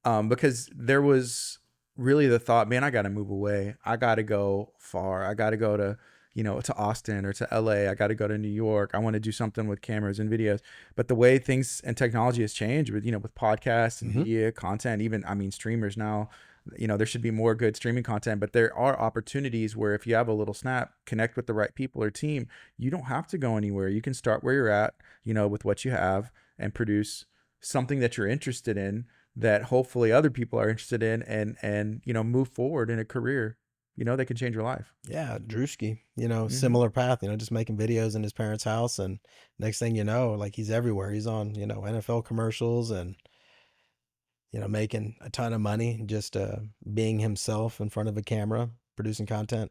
S2: because there was really the thought, man, I got to move away. I got to go far. I got to go to, to Austin or to LA. I got to go to New York. I want to do something with cameras and videos. But the way things and technology has changed with, with podcasts and
S1: Hmm.
S2: media content, even, I mean, streamers now, there should be more good streaming content, but there are opportunities where if you have a little snap, connect with the right people or team, you don't have to go anywhere. You can start where you're at, with what you have and produce something that you're interested in that hopefully other people are interested in, and move forward in a career that can change your life.
S1: Yeah, Drewski,
S2: Hmm.
S1: similar path, just making videos in his parents' house. And next thing you know, like, he's everywhere. He's on, NFL commercials and, making a ton of money just being himself in front of a camera. producing content.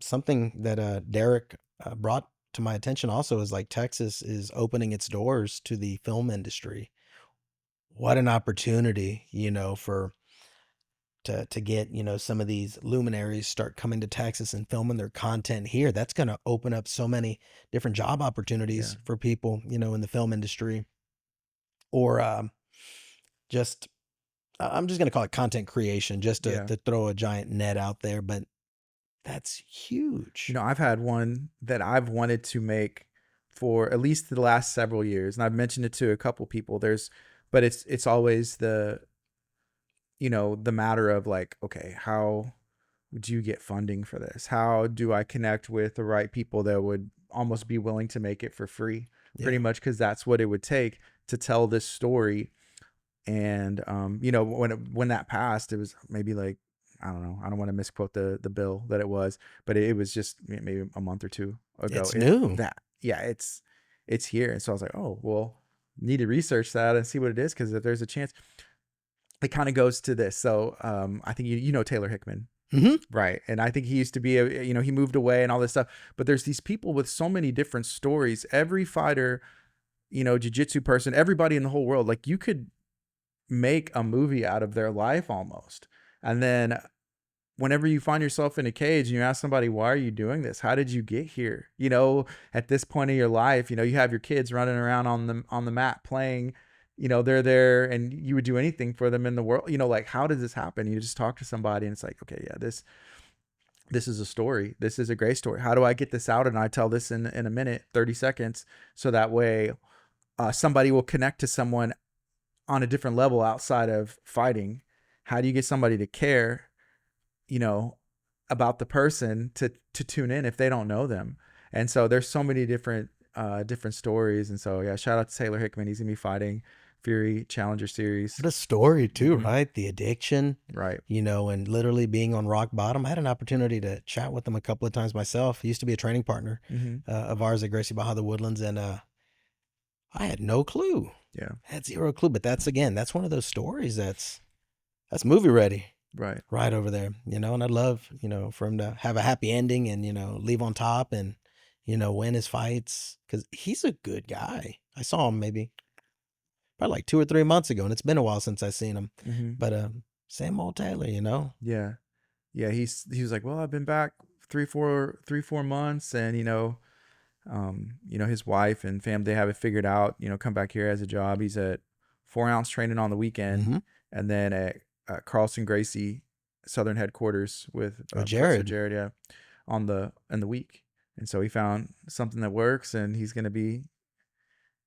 S1: Something that Derek brought to my attention also is like Texas is opening its doors to the film industry. What an opportunity, for to get, some of these luminaries start coming to Texas and filming their content here. That's going to open up so many different job
S2: Yeah.
S1: opportunities for people, in the film industry or just I'm just going to call it content creation just to,
S2: Yeah.
S1: to throw a giant net out there, but that's
S2: You
S1: huge.
S2: know, I've had one that I've wanted to make for at least the last several years, and I've mentioned it to a couple people. But it's always the matter of like, okay, how do you get funding for this? How do I connect with the right people that would almost be willing to make it for free,
S1: Yeah.
S2: pretty much, because that's what it would take to tell this story. And when that passed, it was maybe like, I don't know, I don't want to misquote the bill that it was, but it was just maybe a month or two ago.
S1: It's new.
S2: It's here. And so I was like, oh well, need to research that and see what it is, because if there's a chance, it kind of goes to this. So I think you know Taylor Hickman.
S1: Hmm.
S2: Right. And I think he used to be he moved away and all this stuff, but there's these people with so many different stories. Every fighter, jiu-jitsu person, everybody in the whole world, like, you could make a movie out of their life almost. And then whenever you find yourself in a cage and you ask somebody, why are you doing this? How did you get here? At this point in your life, you have your kids running around on the mat playing, they're there and you would do anything for them in the world. Like, how did this happen? You just talk to somebody and it's like, okay, yeah, this is a story. This is a great story. How do I get this out? And I tell this in a minute, 30 seconds. So that way somebody will connect to someone on a different level outside of fighting. How do you get somebody to care, you know, about the person to tune in if they don't know them? And so there's so many different stories. And so yeah, shout out to Taylor Hickman. He's gonna be fighting Fury Challenger Series.
S1: What a story too,
S2: Mhm.
S1: right? The addiction,
S2: Right.
S1: and literally being on rock bottom. I had an opportunity to chat with him a couple of times myself. He used to be a training partner
S2: Hmm.
S1: of ours at Gracie Baja the Woodlands, and I had no clue.
S2: Yeah.
S1: I had zero clue. But that's one of those stories that's movie ready
S2: Right.
S1: right over there, and I'd love, for him to have a happy ending and, leave on top and, win his fights because he's a good guy. I saw him maybe probably like 2 or 3 months ago, and it's been a while since I've seen him.
S2: Hmm.
S1: But same old Taylor.
S2: Yeah. Yeah. He was like, well, I've been back 3 4 months, and his wife and family, they have it figured out, come back here as a job. He's at 4 ounce training on the weekend,
S1: Mm-hmm.
S2: and then at Carlson Gracie Southern headquarters with
S1: With
S2: Professor
S1: Jared.
S2: Jared, yeah, in the week. And so he found something that works, and he's going to be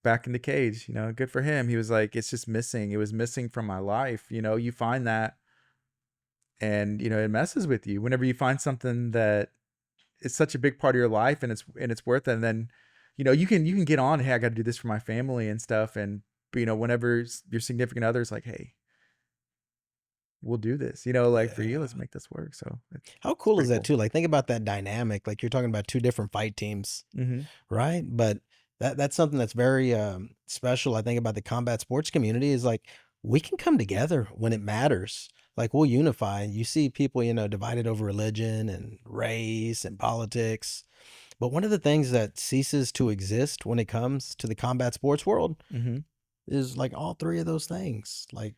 S2: back in the cage. Good for him. He was like, it's just missing. It was missing from my life. You find that, and it messes with you whenever you find something that it's such a big part of your life, and it's worth it. And then, you can get on, hey, I got to do this for my family and stuff. And, whenever your significant other is like, hey, we'll do this, like, for you,
S1: Yeah.
S2: let's make this work. So
S1: How
S2: it's
S1: cool is
S2: pretty
S1: that
S2: cool.
S1: too? Like think about that dynamic. Like you're talking about two different fight teams,
S2: Mm-hmm.
S1: right? But that's something that's very special. I think about the combat sports community is like we can come together when it matters. Like we'll unify. You see people, divided over religion and race and politics. But one of the things that ceases to exist when it comes to the combat sports world
S2: Mm-hmm.
S1: is like all three of those things. Like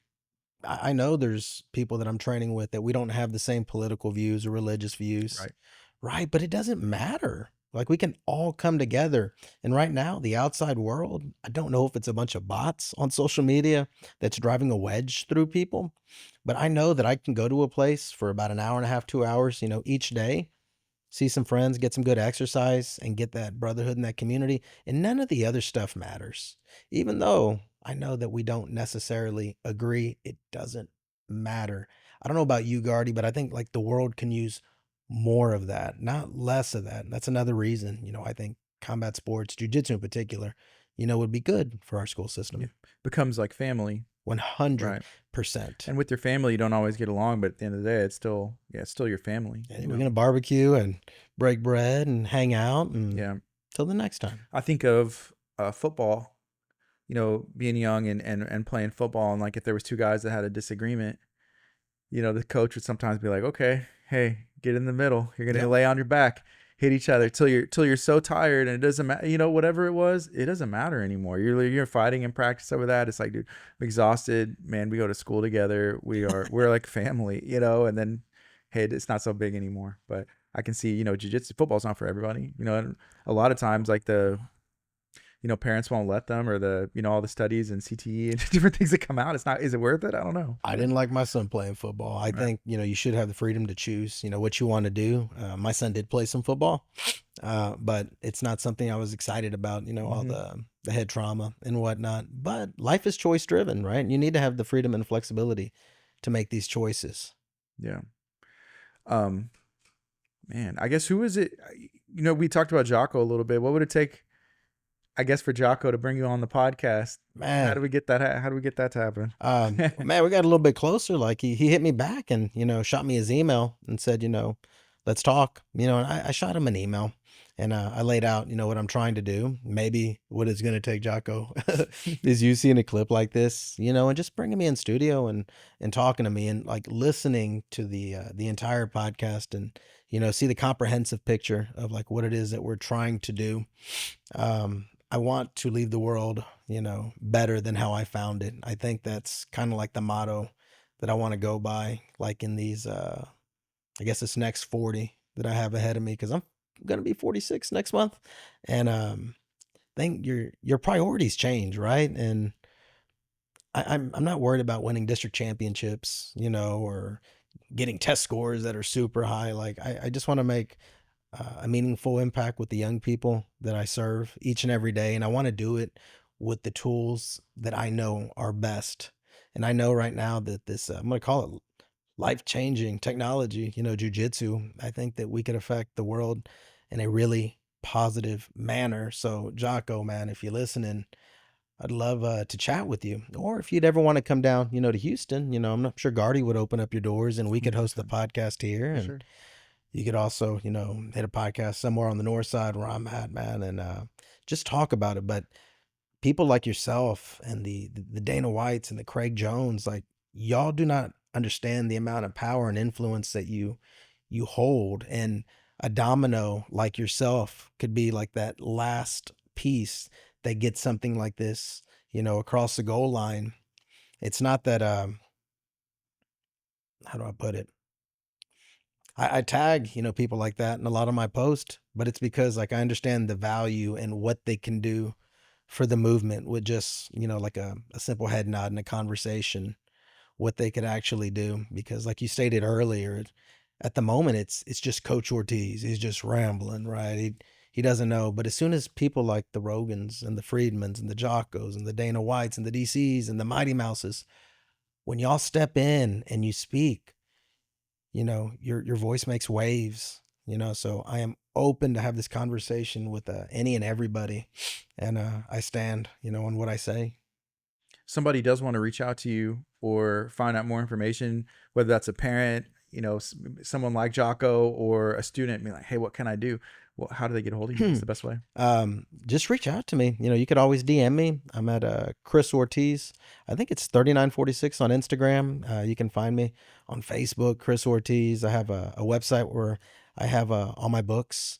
S1: I know there's people that I'm training with that we don't have the same political views or religious views,
S2: Right.
S1: right? But it doesn't matter. Like we can all come together. And right now, the outside world, I don't know if it's a bunch of bots on social media that's driving a wedge through people, but I know that I can go to a place for about an hour and a half, 2 hours, each day, see some friends, get some good exercise, and get that brotherhood in that community. And none of the other stuff matters. Even though I know that we don't necessarily agree, it doesn't matter. I don't know about you, Gardy, but I think like the world can use more of that, not less of that. That's another reason, I think combat sports, jujitsu in particular, would be good for our school
S2: Yeah.
S1: system.
S2: Becomes like family. Right.
S1: 100%.
S2: And with your family, you don't always get along, but at the end of the day, it's still your family.
S1: And we're going to barbecue and break bread and hang out and
S2: Yeah.
S1: till the next time.
S2: I think of football, being young and playing football. And like, if there was two guys that had a disagreement, the coach would sometimes be like, okay, hey, get in the middle. You're gonna
S1: Yep.
S2: lay on your back, hit each other till you're so tired, and it doesn't matter. You know, whatever it was, it doesn't matter anymore. You're fighting in practice over that. It's like, dude, I'm exhausted, man. We go to school together. We're like family, you know. And then, hey, it's not so big anymore. But I can see, you know, jiu-jitsu, football's not for everybody. You know, and a lot of times, like parents won't let them, or all the studies and CTE and different things that come out. It's not, is it worth it? I don't know.
S1: I
S2: But
S1: didn't like my son playing football. I
S2: right.
S1: think, you should have the freedom to choose, what you want to do. My son did play some football, but it's not something I was excited about, all
S2: Hmm.
S1: the head trauma and whatnot. But life is choice driven, right? You need to have the freedom and flexibility to make these choices.
S2: Yeah. Um, Man, I guess who is it? We talked about Jocko a little bit. What would it take, I guess, for Jocko to bring you on the podcast? How do
S1: Man,
S2: we get that? How do we get that to happen?
S1: man, we got a little bit closer. Like he hit me back and, shot me his email and said, let's talk, and I shot him an email and I laid out, what I'm trying to do. Maybe what it's going to take, Jocko, is you seeing a clip like this, and just bringing me in studio and talking to me and like listening to the entire podcast and, see the comprehensive picture of like what it is that we're trying to do. I want to leave the world, better than how I found it. I think that's kind of like the motto that I want to go by, like in these, I guess this next 40 that I have ahead of me, because I'm going to be 46 next month. And, think your priorities change, right? And I'm not worried about winning district championships, or getting test scores that are super high. Like I just want to make a meaningful impact with the young people that I serve each and every day. And I want to do it with the tools that I know are best. And I know right now that this, I'm going to call it life changing technology, jujitsu, I think that we could affect the world in a really positive manner. So, Jocko, man, if you're listening, I'd love to chat with you. Or if you'd ever want to come down, to Houston, I'm not sure Gardy would open up your doors and we could host the
S2: 100%.
S1: podcast here.
S2: For
S1: And
S2: sure.
S1: you could also, hit a podcast somewhere on the north side where I'm at, man, and just talk about it. But people like yourself and the Dana Whites and the Craig Jones, like y'all do not understand the amount of power and influence that you hold. And a domino like yourself could be like that last piece that gets something like this, across the goal line. It's not that how do I put it? I tag, people like that in a lot of my posts, but it's because like I understand the value and what they can do for the movement with just, like a simple head nod and a conversation, what they could actually do. Because like you stated earlier, at the moment it's just Coach Ortiz. He's just rambling, right? He doesn't know. But as soon as people like the Rogans and the Friedmans and the Jockos and the Dana Whites and the DCs and the Mighty Mouses, when y'all step in and you speak, your voice makes waves, so I am open to have this conversation with any and everybody, and I stand, on what I say.
S2: Somebody does want to reach out to you or find out more information, whether that's a parent, someone like Jocko, or a student, be like, hey, what can I do? Well, how do they get a hold of you? What's the best way?
S1: Just reach out to me. You could always DM me. I'm at Chris Ortiz. I think it's 3946 on Instagram. You can find me on Facebook, Chris Ortiz. I have a website where I have all my books,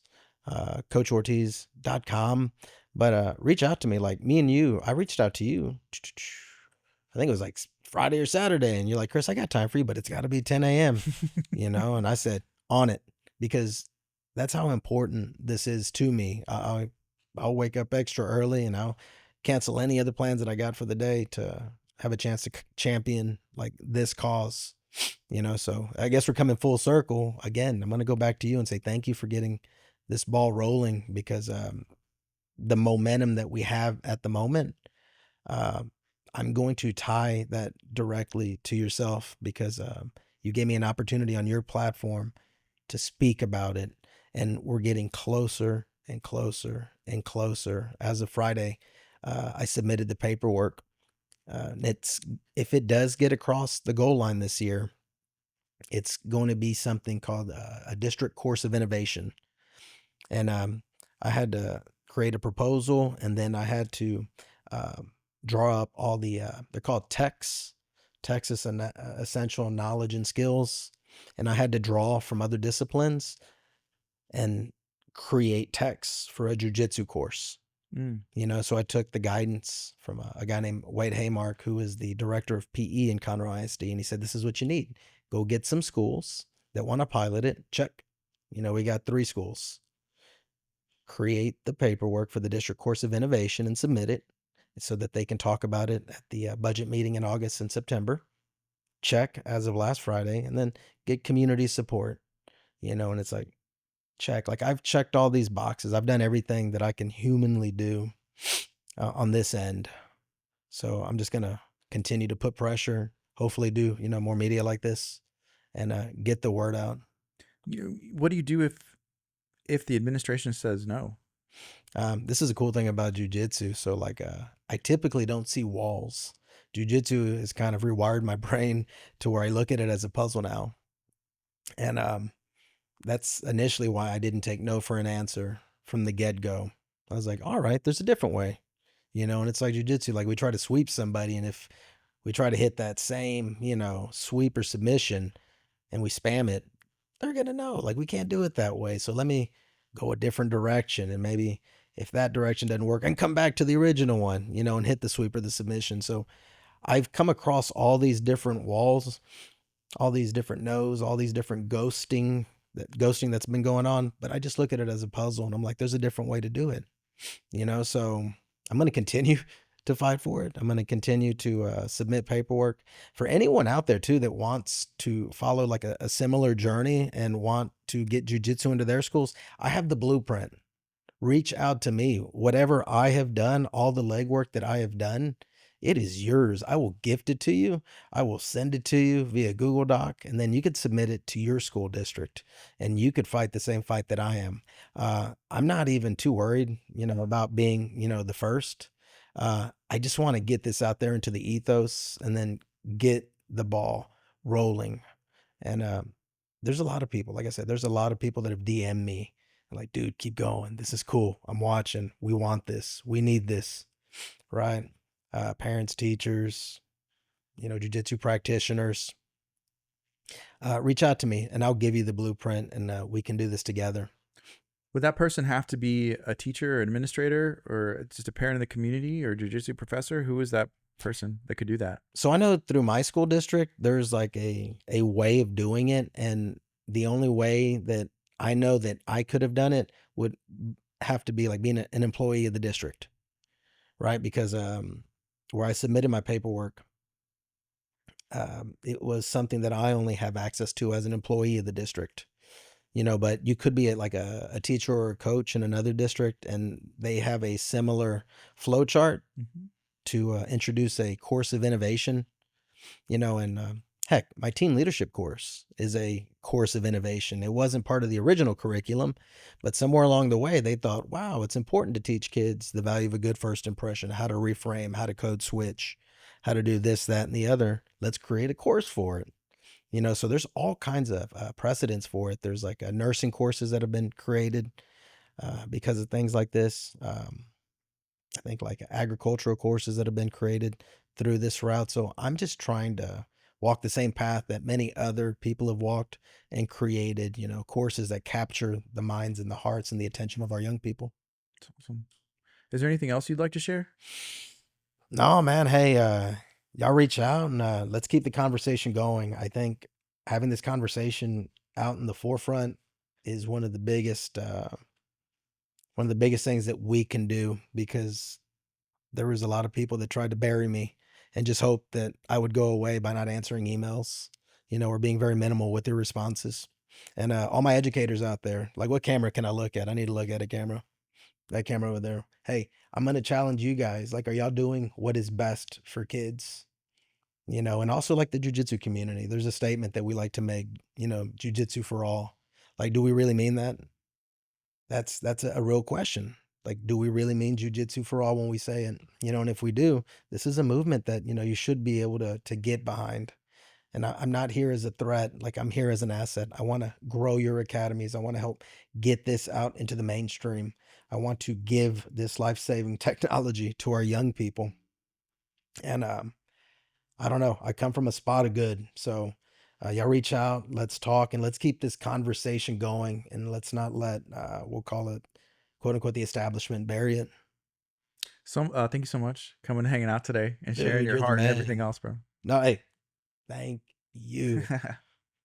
S1: coachortiz.com. But reach out to me. Like me and you, I reached out to you. I think it was like Friday or Saturday. And you're like, Chris, I got time for you, but it's got to be 10 a.m., and I said, on it, because that's how important this is to me. I'll wake up extra early and I'll cancel any other plans that I got for the day to have a chance to champion like this cause, So I guess we're coming full circle again. I'm going to go back to you and say thank you for getting this ball rolling, because the momentum that we have at the moment, uh, I'm going to tie that directly to yourself, because you gave me an opportunity on your platform to speak about it. And we're getting closer and closer and closer. As of Friday, I submitted the paperwork. It's if it does get across the goal line this year, it's going to be something called a district course of innovation. And I had to create a proposal, and then I had to um, draw up all the they're called techs, Texas and essential knowledge and skills. and I had to draw from other disciplines and create texts for a jujitsu course.
S2: Mm.
S1: So I took the guidance from a guy named Wade Haymark, who is the director of PE in Conroe ISD, and he said, "This is what you need. Go get some schools that want to pilot it. Check. We got 3 schools. Create the paperwork for the district course of innovation and submit it so that they can talk about it at the budget meeting in August and September. Check as of last Friday, and then get community support. And it's like, check. Like, I've checked all these boxes. I've done everything that I can humanly do on this end. So I'm just gonna continue to put pressure. Hopefully, do more media like this, and get the word out.
S2: What do you do if the administration says no?
S1: This is a cool thing about jujitsu. So, like, I typically don't see walls. Jujitsu has kind of rewired my brain to where I look at it as a puzzle now, and that's initially why I didn't take no for an answer from the get go. I was like, all right, there's a different way, and it's like jujitsu. Like, we try to sweep somebody, and if we try to hit that same, sweep or submission, and we spam it, they're gonna know. Like, we can't do it that way. So let me go a different direction, and maybe if that direction doesn't work, and come back to the original one, and hit the sweep or the submission. So I've come across all these different walls, all these different no's, all these different ghosting that's been going on. But I just look at it as a puzzle, and I'm like, there's a different way to do it. So I'm going to continue to fight for it. I'm going to continue to submit paperwork for anyone out there too that wants to follow like a similar journey and want to get jujitsu into their schools. I have the blueprint. Reach out to me. Whatever I have done, all the legwork that I have done, it is yours. I will gift it to you. I will send it to you via Google Doc, and then you could submit it to your school district, and you could fight the same fight that I am. I'm not even too worried, about being, the first. I just want to get this out there into the ethos, and then get the ball rolling. And there's a lot of people, like I said, there's a lot of people that have DM'd me like, dude, keep going. This is cool. I'm watching. We want this. We need this. Right? Parents, teachers, jujitsu practitioners. Reach out to me, and I'll give you the blueprint, and we can do this together.
S2: Would that person have to be a teacher or administrator or just a parent in the community or jiu-jitsu professor? Who is that person that could do that?
S1: So I know through my school district, there's like a way of doing it, and the only way that I know that I could have done it would have to be like being an employee of the district, right? Because where I submitted my paperwork, it was something that I only have access to as an employee of the district. But you could be like a teacher or a coach in another district, and they have a similar flow chart
S2: Mm-hmm.
S1: to introduce a course of innovation, and heck, my team leadership course is a course of innovation. It wasn't part of the original curriculum, but somewhere along the way, they thought, wow, it's important to teach kids the value of a good first impression, how to reframe, how to code switch, how to do this, that, and the other. Let's create a course for it. So there's all kinds of precedents for it. There's like nursing courses that have been created because of things like this. I think like agricultural courses that have been created through this route. So I'm just trying to walk the same path that many other people have walked and created, courses that capture the minds and the hearts and the attention of our young people.
S2: That's awesome. Is there anything else you'd like to share?
S1: No, man. Hey, y'all reach out, and let's keep the conversation going. I think having this conversation out in the forefront is one of the biggest things that we can do, because there was a lot of people that tried to bury me and just hope that I would go away by not answering emails, or being very minimal with their responses. And all my educators out there, like, what camera can I look at? I need to look at a camera. That camera over there. Hey, I'm going to challenge you guys. Like, are y'all doing what is best for kids? And also like the jujitsu community. There's a statement that we like to make, jujitsu for all. Like, do we really mean that? That's a real question. Like, do we really mean jujitsu for all when we say it? And if we do, this is a movement that, you should be able to get behind. And I'm not here as a threat. Like, I'm here as an asset. I want to grow your academies. I want to help get this out into the mainstream. I want to give this life-saving technology to our young people. And I don't know. I come from a spot of good. So Y'all reach out, let's talk, and let's keep this conversation going, and let's not let we'll call it quote unquote the establishment bury it.
S2: So, thank you so much coming and hanging out today and sharing
S1: Dude,
S2: your
S1: you're the
S2: heart and
S1: man.
S2: everything else, bro.
S1: No, hey, thank you.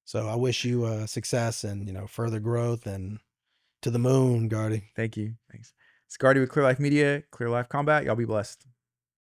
S1: So I wish you success and further growth and to the moon, Gardy.
S2: Thank you. Thanks. It's Guardy with Clear Life Media, Clear Life Combat. Y'all be blessed.